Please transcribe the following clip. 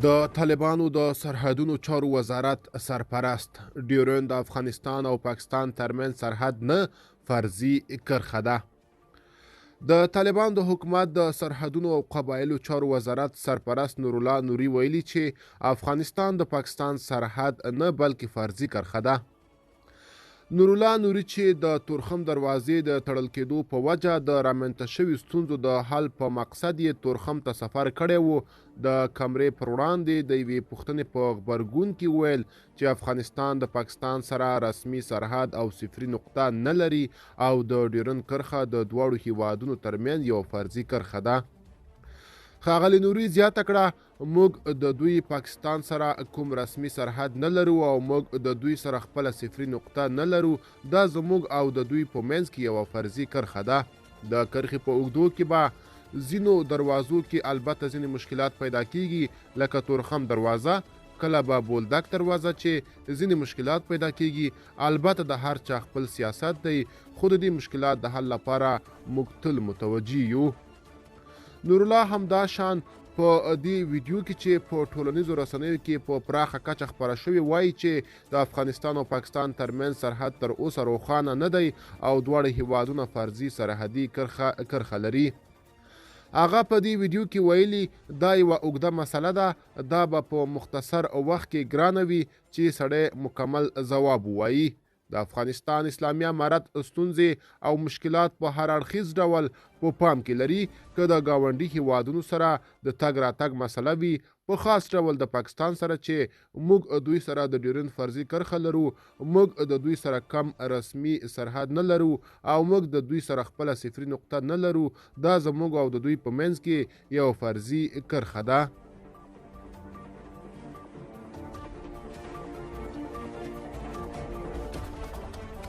د طالبانو د سرحدونو چارو وزارت سرپرست ډیورند د افغانستان او پاکستان ترمنځ سرحد نه فرضي کرښه ده. د طالبان د حکومت د سرحدونو او قبایلو چارو وزارت سرپرست نورالله نوري ویلي چې افغانستان د پاکستان سرحد نه بلکې فرضي کرښه ده. نورالله نوري چې د تورخم دروازې د تړل کېدو په وجه د رامنځته شوي ستونزو د حل په مقصد یې تورخم ته سفر کړی و، د کمرې پر وړاندې د یوې پوښتنې په غبرګون کې ویل چې افغانستان د پاکستان سره رسمي سرحد او صفري نقطه نه لري او د ډیورند کرښه د دواړو هیوادونو ترمنځ یو فرضي کرښه ده. ښاغلي نوري زیاته کړه، موږ د دوی پاکستان سره کوم رسمي سرحد نه لرو او موږ د دوی سره خپله صفري نقطه نه لرو. دا زموږ او د دوی په منځ کې یوه فرضي کرښه ده. د کرښې په اوږدو کې به ځینو دروازو کې البته ځینې مشکلات پیدا کیږي، لکه تورخم دروازه، کله به بولدک دروازه چې ځینې مشکلات پیدا کیږي. البته د هر چا خپل سیاست دی، خو د دې مشکلات د حل لپاره موږ تل متوجه یو. نورالله همدا شان په دې ویډیو کې چې په ټولنیزو رسنیو کې په پراخه کچه خپره شوې وایي چې د افغانستان او پاکستان ترمنځ سرحد تر اوسه روښانه نه دی او دواړه هیوادونه فرضي سرحدي کرښه لري. هغه په دې ویډیو کې ویلي دا یوه اوږده مسله ده، دا به په مختصر وخت کې ګرانه وي چې سړی مکمل ځواب ووایي. د افغانستان اسلامي امارت ستونزې او مشکلات په هر اړخیز ډول په پام کې لري. که د ګاونډي هیوادونو سره د تګ راتګ مسله وي، په خاص ډول د پاکستان سره چې موږ دوی سره د ډیورند فرضي کرښه لرو، موږ د دوی سره کم رسمي سرحد نه لرو او موږ د دوی سره خپله صفري نقطه نه لرو. دا زموږ او د دوی په منځ کې یو فرضي کرښه ده.